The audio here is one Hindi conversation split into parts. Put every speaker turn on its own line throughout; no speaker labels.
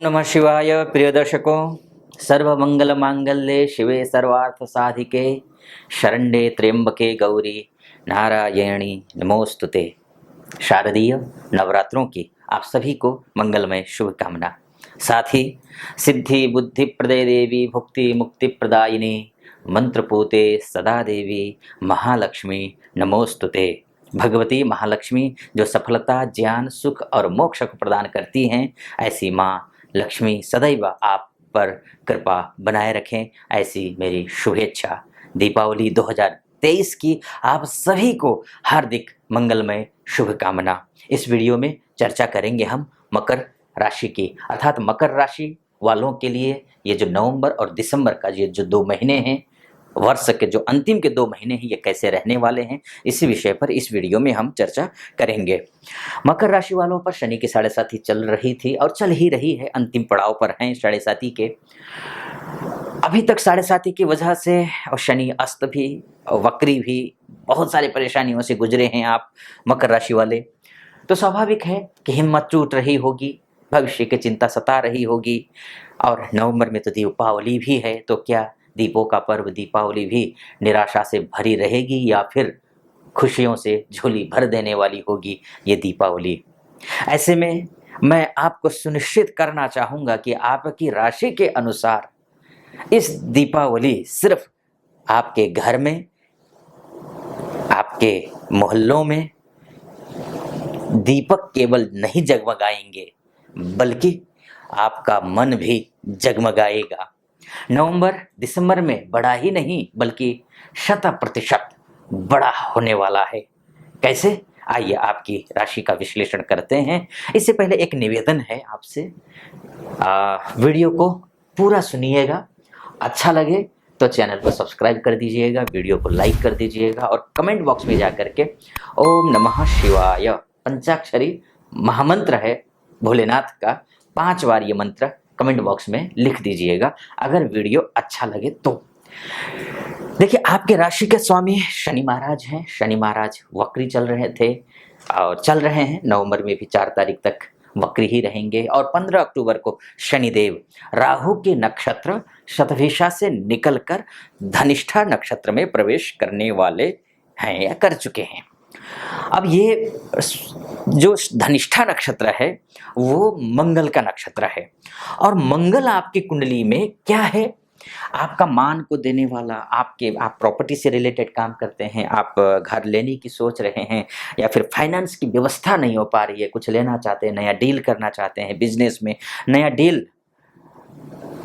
नमः शिवाय। प्रिय दर्शकों, सर्वमंगल मांगल्ये शिवे सर्वार्थ साधिके शरण्ये त्र्यंबके गौरी नारायणी नमोस्तुते। शारदीय नवरात्रों की आप सभी को मंगलमय शुभकामना। साथ ही सिद्धि बुद्धि प्रदे देवी भुक्ति मुक्ति प्रदायिनी मंत्रपूते सदा देवी महालक्ष्मी नमोस्तुते। भगवती महालक्ष्मी जो सफलता ज्ञान सुख और मोक्ष को प्रदान करती हैं, ऐसी माँ लक्ष्मी सदैव आप पर कृपा बनाए रखें, ऐसी मेरी शुभेच्छा। दीपावली 2023 की आप सभी को हार्दिक मंगलमय शुभकामना। इस वीडियो में चर्चा करेंगे हम मकर राशि की, अर्थात मकर राशि वालों के लिए ये जो नवंबर और दिसंबर का ये जो 2 महीने हैं, वर्ष के जो अंतिम के 2 महीने हैं, ये कैसे रहने वाले हैं, इसी विषय पर इस वीडियो में हम चर्चा करेंगे। मकर राशि वालों पर शनि की 7.5 चल रही थी और चल ही रही है, अंतिम पड़ाव पर हैं 7.5 के। अभी तक 7.5 की वजह से और शनि अस्त भी वक्री भी बहुत सारी परेशानियों से गुजरे हैं आप मकर राशि वाले। तो स्वाभाविक है कि हिम्मत टूट रही होगी, भविष्य की चिंता सता रही होगी। और नवंबर में तो दीपावली भी है, तो क्या दीपों का पर्व दीपावली भी निराशा से भरी रहेगी या फिर खुशियों से झोली भर देने वाली होगी ये दीपावली। ऐसे में मैं आपको सुनिश्चित करना चाहूँगा कि आपकी राशि के अनुसार इस दीपावली सिर्फ आपके घर में, आपके मोहल्लों में दीपक केवल नहीं जगमगाएंगे, बल्कि आपका मन भी जगमगाएगा। नवंबर दिसंबर में बड़ा ही नहीं बल्कि 100% बड़ा होने वाला है। कैसे? आइए आपकी राशि का विश्लेषण करते हैं। इससे पहले एक निवेदन है आपसे, वीडियो को पूरा सुनिएगा। अच्छा लगे तो चैनल को सब्सक्राइब कर दीजिएगा, वीडियो को लाइक कर दीजिएगा और कमेंट बॉक्स में जा करके ओम नमः शिवाय पंचाक्षरी महामंत्र है भोलेनाथ का, 5 बार ये मंत्र कमेंट बॉक्स में लिख दीजिएगा अगर वीडियो अच्छा लगे तो। देखिए, आपके राशि के स्वामी शनि महाराज हैं। शनि महाराज वक्री चल रहे थे और चल रहे हैं, नवंबर में भी 4 तारीख तक वक्री ही रहेंगे और 15 अक्टूबर को शनिदेव राहु के नक्षत्र शतभिषा से निकलकर धनिष्ठा नक्षत्र में प्रवेश करने वाले हैं या कर चुके हैं। अब ये जो धनिष्ठा नक्षत्र है वो मंगल का नक्षत्र है और मंगल आपकी कुंडली में क्या है? आपका मान को देने वाला, आप प्रॉपर्टी से रिलेटेड काम करते हैं, आप घर लेने की सोच रहे हैं या फिर फाइनेंस की व्यवस्था नहीं हो पा रही है, कुछ लेना चाहते हैं, नया डील करना चाहते हैं, बिजनेस में नया डील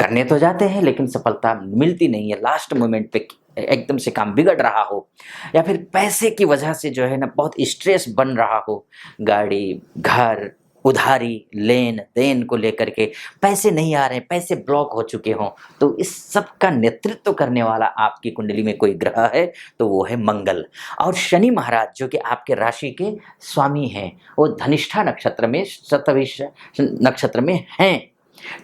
करने तो जाते हैं लेकिन सफलता मिलती नहीं है, लास्ट मोमेंट पे एकदम से काम बिगड़ रहा हो या फिर पैसे की वजह से जो है ना बहुत स्ट्रेस बन रहा हो, गाड़ी घर उधारी लेन देन को लेकर के पैसे नहीं आ रहे, पैसे ब्लॉक हो चुके हों, तो इस सब का नेतृत्व करने वाला आपकी कुंडली में कोई ग्रह है तो वो है मंगल। और शनि महाराज जो कि आपके राशि के स्वामी हैं, वो धनिष्ठा नक्षत्र में शतभिष नक्षत्र में हैं।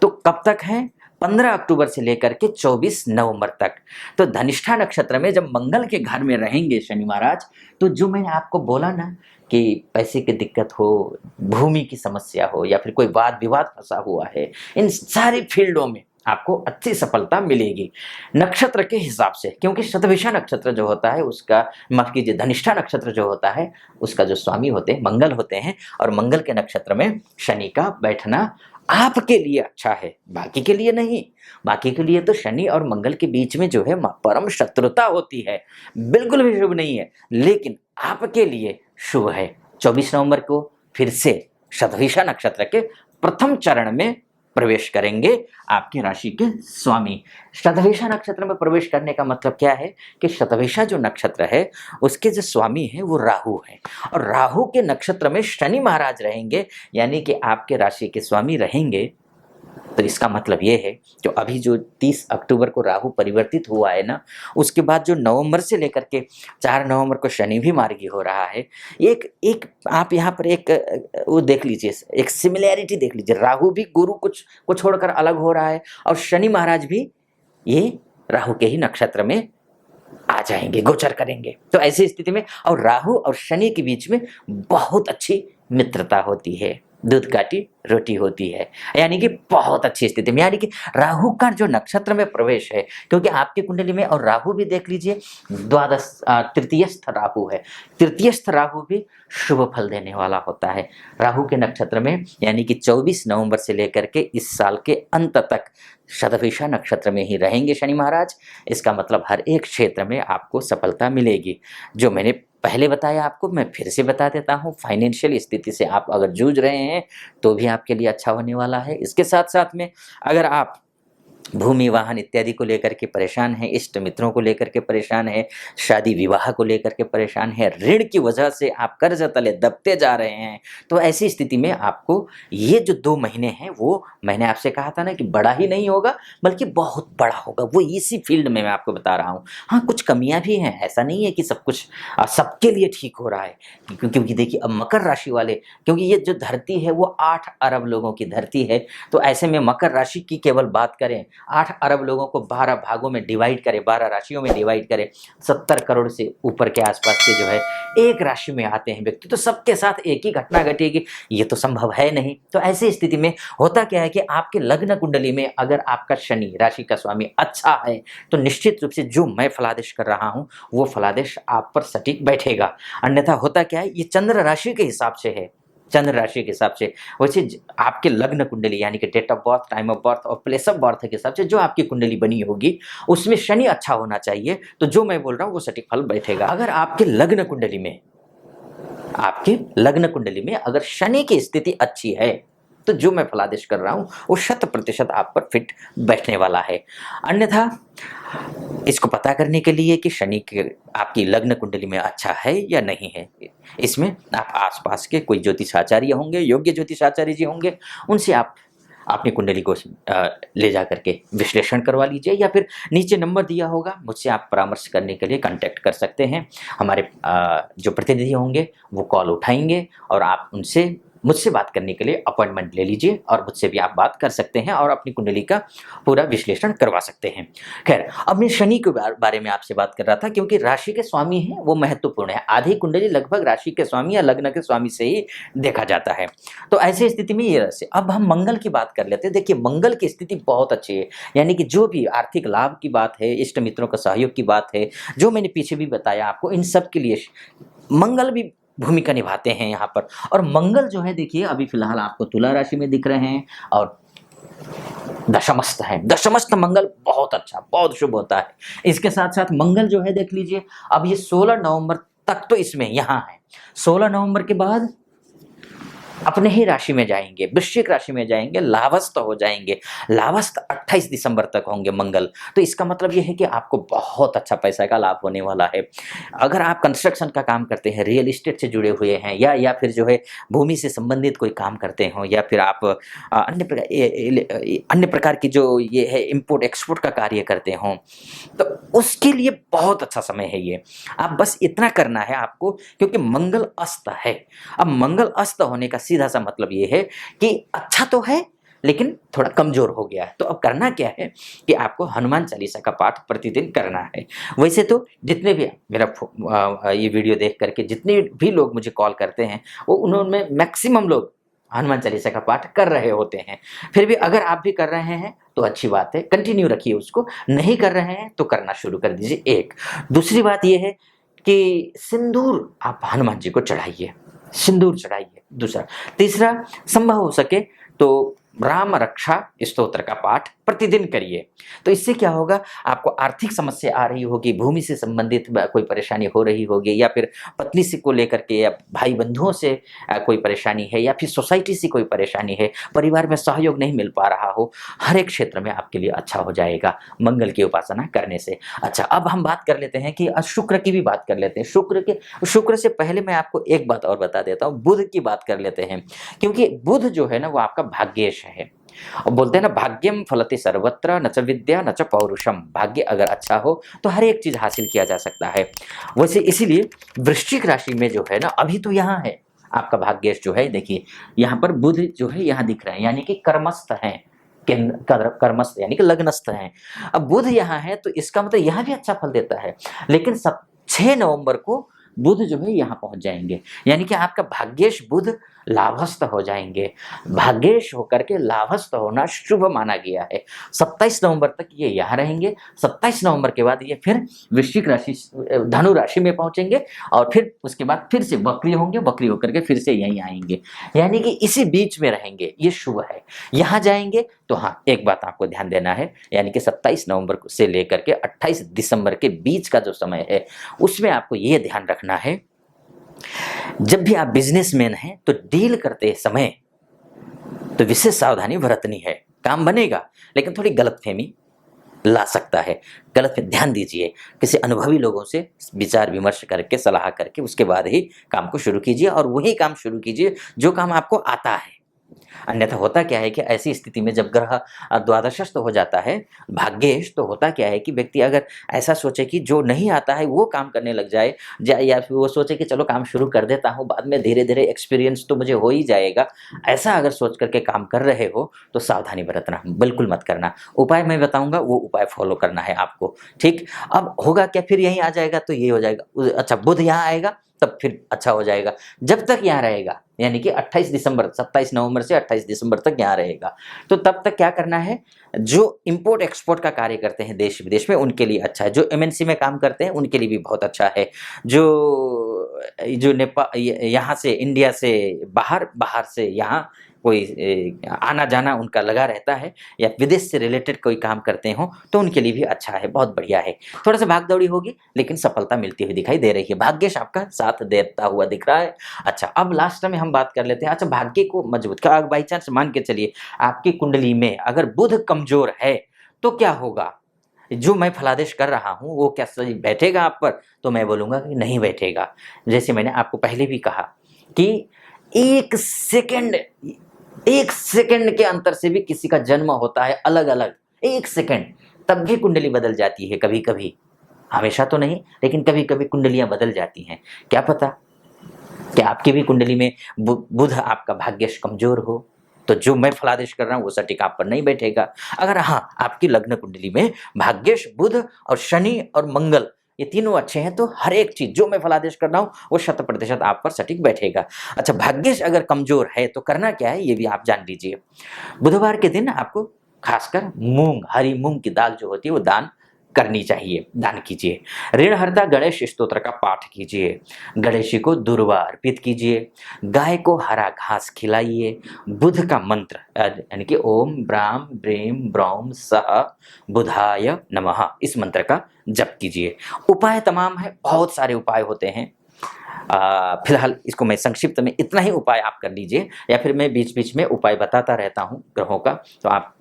तो कब तक हैं? 15 अक्टूबर से लेकर के 24 नवंबर तक। तो धनिष्ठा नक्षत्र में जब मंगल के घर में रहेंगे शनि महाराज, तो जो मैंने आपको बोला ना कि पैसे की दिक्कत हो, भूमि की समस्या हो या फिर कोई वाद विवाद फंसा हुआ है, इन सारी फील्डों में आपको अच्छी सफलता मिलेगी नक्षत्र के हिसाब से। क्योंकि शतभिषा नक्षत्र जो होता है उसका, माफ कीजिए, धनिष्ठा नक्षत्र जो होता है उसका जो स्वामी होते हैं मंगल होते हैं और मंगल के नक्षत्र में शनि का बैठना आपके लिए अच्छा है, बाकी के लिए नहीं। बाकी के लिए तो शनि और मंगल के बीच में जो है परम शत्रुता होती है, बिल्कुल भी शुभ नहीं है, लेकिन आपके लिए शुभ है। 24 नवंबर को फिर से शतभिषा नक्षत्र के प्रथम चरण में प्रवेश करेंगे आपकी राशि के स्वामी। शतभिषा नक्षत्र में प्रवेश करने का मतलब क्या है कि शतभिषा जो नक्षत्र है उसके जो स्वामी है वो राहु है और राहु के नक्षत्र में शनि महाराज रहेंगे, यानी कि आपके राशि के स्वामी रहेंगे। तो इसका मतलब ये है जो अभी जो 30 अक्टूबर को राहु परिवर्तित हुआ है ना, उसके बाद जो नवंबर से लेकर के 4 नवंबर को शनि भी मार्गी हो रहा है। एक आप यहाँ पर एक वो देख लीजिए, एक सिमिलैरिटी देख लीजिए, राहु भी गुरु कुछ को छोड़कर अलग हो रहा है और शनि महाराज भी ये राहु के ही नक्षत्र में आ जाएंगे, गोचर करेंगे। तो ऐसी स्थिति में और राहु और शनि के बीच में बहुत अच्छी मित्रता होती है, दूध काटी रोटी होती है, यानी कि बहुत अच्छी स्थिति में, यानी कि राहु का जो नक्षत्र में प्रवेश है, क्योंकि आपकी कुंडली में और राहु भी देख लीजिए द्वादश तृतीयस्थ राहु है। तृतीयस्थ राहु भी शुभ फल देने वाला होता है राहु के नक्षत्र में, यानी कि 24 नवंबर से लेकर के इस साल के अंत तक शतभिषा नक्षत्र में ही रहेंगे शनि महाराज। इसका मतलब हर एक क्षेत्र में आपको सफलता मिलेगी। जो मैंने पहले बताया आपको, मैं फिर से बता देता हूँ, फाइनेंशियल स्थिति से आप अगर जूझ रहे हैं तो भी आपके लिए अच्छा होने वाला है। इसके साथ साथ में अगर आप भूमि वाहन इत्यादि को लेकर के परेशान हैं, इष्ट मित्रों को लेकर के परेशान है, शादी विवाह को लेकर के परेशान है, ऋण की वजह से आप कर्ज तले दबते जा रहे हैं, तो ऐसी स्थिति में आपको ये जो 2 महीने हैं, वो मैंने आपसे कहा था ना कि बड़ा ही नहीं होगा बल्कि बहुत बड़ा होगा, वो इसी फील्ड में मैं आपको बता रहा हूँ। हाँ, कुछ कमियां भी हैं, ऐसा नहीं है कि सब कुछ सबके लिए ठीक हो रहा है, क्योंकि देखिए अब मकर राशि वाले, क्योंकि ये जो धरती है वो 8 अरब लोगों की धरती है, तो ऐसे में मकर राशि की केवल बात करें, 8 अरब लोगों को 12 भागों में डिवाइड करें, 12 राशियों में डिवाइड करें, 70 करोड़ से ऊपर के आसपास के जो है एक राशि में आते हैं व्यक्ति, तो सबके साथ एक ही घटना घटेगी, ये तो संभव है नहीं। तो ऐसी स्थिति में होता क्या है कि आपके लग्न कुंडली में अगर आपका शनि राशि का स्वामी अच्छा है, तो निश्चित रूप से जो मैं फलादेश कर रहा हूं वो फलादेश आप पर सटीक बैठेगा। अन्यथा होता क्या है, ये चंद्र राशि के हिसाब से है, चंद्र राशि के हिसाब से, वैसे आपके लग्न कुंडली यानी कि date of birth, time of birth और प्लेस ऑफ बर्थ के हिसाब से जो आपकी कुंडली बनी होगी उसमें शनि अच्छा होना चाहिए, तो जो मैं बोल रहा हूँ वो सटीक फल बैठेगा। अगर आपके लग्न कुंडली में अगर शनि की स्थिति अच्छी है, तो जो मैं फलादेश कर रहा हूं वो 100% आप पर फिट बैठने वाला है। अन्यथा इसको पता करने के लिए कि शनि के आपकी लग्न कुंडली में अच्छा है या नहीं है, इसमें आप आसपास के कोई ज्योतिषाचार्य होंगे, योग्य ज्योतिषाचार्य जी होंगे, उनसे आप अपनी कुंडली को ले जा करके विश्लेषण करवा लीजिए, या फिर नीचे नंबर दिया होगा, मुझसे आप परामर्श करने के लिए कांटेक्ट कर सकते हैं। हमारे जो प्रतिनिधि होंगे वो कॉल उठाएंगे और आप उनसे मुझसे बात करने के लिए अपॉइंटमेंट ले लीजिए, और मुझसे भी आप बात कर सकते हैं और अपनी कुंडली का पूरा विश्लेषण करवा सकते हैं। खैर, अब मैं शनि के बारे में आपसे बात कर रहा था, क्योंकि राशि के स्वामी हैं वो महत्वपूर्ण है। आधी कुंडली लगभग राशि के स्वामी या लग्न के स्वामी से ही देखा जाता है, तो ऐसी स्थिति में ये राशि। अब हम मंगल की बात कर लेते हैं। देखिए, मंगल की स्थिति बहुत अच्छी है, यानी कि जो भी आर्थिक लाभ की बात है, इष्ट मित्रों का सहयोग की बात है, जो मैंने पीछे भी बताया आपको, इन सब के लिए मंगल भी भूमिका निभाते हैं यहाँ पर। और मंगल जो है देखिए अभी फिलहाल आपको तुला राशि में दिख रहे हैं और दशमस्थ है। दशमस्थ मंगल बहुत अच्छा, बहुत शुभ होता है। इसके साथ साथ मंगल जो है देख लीजिए, अब ये 16 नवंबर तक तो इसमें यहाँ है, 16 नवंबर के बाद अपने ही राशि में जाएंगे, वृश्चिक राशि में जाएंगे, लाभस्थ हो जाएंगे। लाभस्थ 28 दिसंबर तक होंगे मंगल, तो इसका मतलब यह है कि आपको बहुत अच्छा पैसा का लाभ होने वाला है। अगर आप कंस्ट्रक्शन का काम करते हैं, रियल एस्टेट से जुड़े हुए हैं, या फिर जो है भूमि से संबंधित कोई काम करते हो, या फिर आप अन्य प्रकार की जो ये है इम्पोर्ट एक्सपोर्ट का कार्य करते हो, तो उसके लिए बहुत अच्छा समय है ये। आप बस इतना करना है आपको, क्योंकि मंगल अस्त है। अब मंगल अस्त होने का सीधा सा मतलब ये है कि अच्छा तो है लेकिन थोड़ा कमजोर हो गया है। तो अब करना क्या है कि आपको हनुमान चालीसा का पाठ प्रतिदिन करना है। वैसे तो जितने भी मेरा ये वीडियो देख करके जितने भी लोग मुझे कॉल करते हैं, वो उन्होंने मैक्सिमम लोग हनुमान चालीसा का पाठ कर रहे होते हैं। फिर भी अगर आप भी कर रहे हैं तो अच्छी बात है, कंटिन्यू रखिए उसको। नहीं कर रहे हैं तो करना शुरू कर दीजिए। एक दूसरी बात यह है कि सिंदूर आप हनुमान जी को चढ़ाइए, सिंदूर चढ़ाइए। दूसरा, तीसरा, संभव हो सके तो राम रक्षा स्तोत्र का पाठ प्रतिदिन करिए। तो इससे क्या होगा, आपको आर्थिक समस्या आ रही होगी, भूमि से संबंधित कोई परेशानी हो रही होगी, या फिर पत्नी से को लेकर के, या भाई बंधुओं से कोई परेशानी है, या फिर सोसाइटी से कोई परेशानी है, परिवार में सहयोग नहीं मिल पा रहा हो, हर एक क्षेत्र में आपके लिए अच्छा हो जाएगा मंगल की उपासना करने से। अच्छा, अब हम बात कर लेते हैं कि शुक्र की भी बात कर लेते हैं। शुक्र से पहले मैं आपको एक बात और बता देता हूँ, बुध की बात कर लेते हैं। क्योंकि बुध जो है ना वो आपका भाग्येश है, और बोलते हैं ना, भाग्यम फलते सर्वत्र न च विद्या न च पौरुषम। भाग्य अगर अच्छा हो तो हर एक चीज हासिल किया जा सकता है। वैसे इसीलिए वृश्चिक राशि में जो है ना, अभी तो यहाँ है आपका भाग्येश जो है, देखिए यहाँ पर बुध जो है यहाँ दिख रहे हैं, यानी कि कर्मस्थ हैं, कर्मस्थ यानी कि लग्नस्थ हैं। अब बुध यहाँ है तो इसका मतलब यहाँ भी अच्छा फल देता है, लेकिन 6 नवंबर को बुध जो है यहाँ पहुंच जाएंगे, यानी कि आपका भाग्येश बुध लाभस्थ हो जाएंगे। भाग्येश होकर के लाभस्थ होना शुभ माना गया है। 27 नवंबर तक ये यहाँ रहेंगे। 27 नवंबर के बाद ये फिर वृश्चिक राशि धनु राशि में पहुंचेंगे और फिर उसके बाद फिर से वक्री होंगे, वक्री होकर के फिर से यहीं आएंगे, यानी कि इसी बीच में रहेंगे। ये शुभ है। यहाँ जाएंगे तो हाँ, एक बात आपको ध्यान देना है, यानी कि 27 नवंबर से लेकर के 28 दिसंबर के बीच का जो समय है उसमें आपको ये ध्यान रखना है, जब भी आप बिजनेसमैन हैं तो डील करते समय तो विशेष सावधानी बरतनी है। काम बनेगा लेकिन थोड़ी गलतफहमी ला सकता है। गलत पे ध्यान दीजिए, किसी अनुभवी लोगों से विचार विमर्श करके सलाह करके उसके बाद ही काम को शुरू कीजिए और वही काम शुरू कीजिए जो काम आपको आता है। अन्यथा होता क्या है कि ऐसी स्थिति में जब ग्रह द्वादशस्थ हो जाता है भाग्येश, तो होता क्या है कि व्यक्ति अगर ऐसा सोचे कि जो नहीं आता है वो काम करने लग जाए, या फिर वो सोचे कि चलो काम शुरू कर देता हूँ, बाद में धीरे धीरे एक्सपीरियंस तो मुझे हो ही जाएगा, ऐसा अगर सोच करके काम कर रहे हो तो सावधानी बरतना, बिल्कुल मत करना। उपाय मैं बताऊंगा, वो उपाय फॉलो करना है आपको। ठीक, अब होगा क्या, फिर यहीं आ जाएगा तो ये हो जाएगा। अच्छा, बुध यहाँ आएगा तब फिर अच्छा हो जाएगा। जब तक यहाँ रहेगा, यानी कि 28 दिसंबर, 27 नवंबर से 28 दिसंबर तक यहाँ रहेगा, तो तब तक क्या करना है, जो इंपोर्ट एक्सपोर्ट का कार्य करते हैं देश विदेश में उनके लिए अच्छा है, जो एमएनसी में काम करते हैं उनके लिए भी बहुत अच्छा है, जो नेपाल यहाँ से इंडिया से बाहर से यहाँ कोई आना जाना उनका लगा रहता है या विदेश से रिलेटेड कोई काम करते हो तो उनके लिए भी अच्छा है, बहुत बढ़िया है। थोड़ा सा भागदौड़ी होगी लेकिन सफलता मिलती हुई दिखाई दे रही है। भाग्येश आपका साथ देता हुआ दिख रहा है। अच्छा, अब लास्ट में हम बात कर लेते हैं। अच्छा, भाग्य को मजबूत का बाई चांस मान के चलिए आपकी कुंडली में अगर बुध कमजोर है तो क्या होगा, जो मैं फलादेश कर रहा हूँ वो क्या सही बैठेगा आप पर, तो मैं बोलूँगा कि नहीं बैठेगा। जैसे मैंने आपको पहले भी कहा कि एक सेकंड के अंतर से भी किसी का जन्म होता है, अलग अलग 1 सेकंड, तब भी कुंडली बदल जाती है कभी कभी, हमेशा तो नहीं लेकिन कभी कभी कुंडलियां बदल जाती हैं। क्या पता कि आपकी भी कुंडली में बुध आपका भाग्यश कमजोर हो, तो जो मैं फलादेश कर रहा हूँ वो सटीक आप पर नहीं बैठेगा। अगर हाँ, आपकी लग्न कुंडली में भाग्यश बुध और शनि और मंगल ये तीनों अच्छे हैं तो हर एक चीज जो मैं फलादेश कर रहा हूँ वो 100% आप पर सटीक बैठेगा। अच्छा, भाग्यश अगर कमजोर है तो करना क्या है ये भी आप जान लीजिए। बुधवार के दिन आपको खासकर मूंग, हरी मूंग की दाल जो होती है वो दान करनी चाहिए, दान कीजिए। ऋणहर्ता गणेश स्तोत्र का पाठ कीजिए, गणेश जी को दुर्वा अर्पित कीजिए, गाय को हरा घास खिलाइए, बुध का मंत्र यानी कि ओम ब्राम ब्रीम ब्रौम सह बुधाय नमः, इस मंत्र का जप कीजिए। उपाय तमाम है, बहुत सारे उपाय होते हैं। फिलहाल इसको मैं संक्षिप्त में इतना ही उपाय आप कर लीजिए, या फिर मैं बीच बीच में उपाय बताता रहता हूँ ग्रहों का, तो आप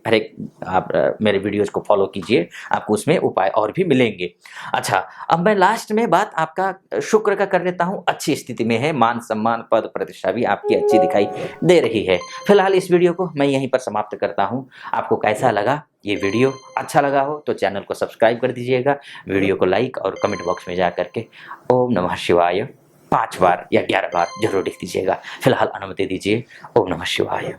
मेरे वीडियोस को फॉलो कीजिए, आपको उसमें उपाय और भी मिलेंगे। अच्छा, अब मैं लास्ट में बात आपका शुक्र का कर लेता हूँ। अच्छी स्थिति में है, मान सम्मान पद प्रतिष्ठा भी आपकी अच्छी दिखाई दे रही है। फिलहाल इस वीडियो को मैं यहीं पर समाप्त करता हूँ। आपको कैसा लगा ये वीडियो? अच्छा लगा हो तो चैनल को सब्सक्राइब कर दीजिएगा, वीडियो को लाइक और कमेंट बॉक्स में जा करके ओम नमः शिवाय 5 बार या 11 बार जरूर लिख दीजिएगा। फिलहाल अनुमति दीजिए। ओम नमः शिवाय।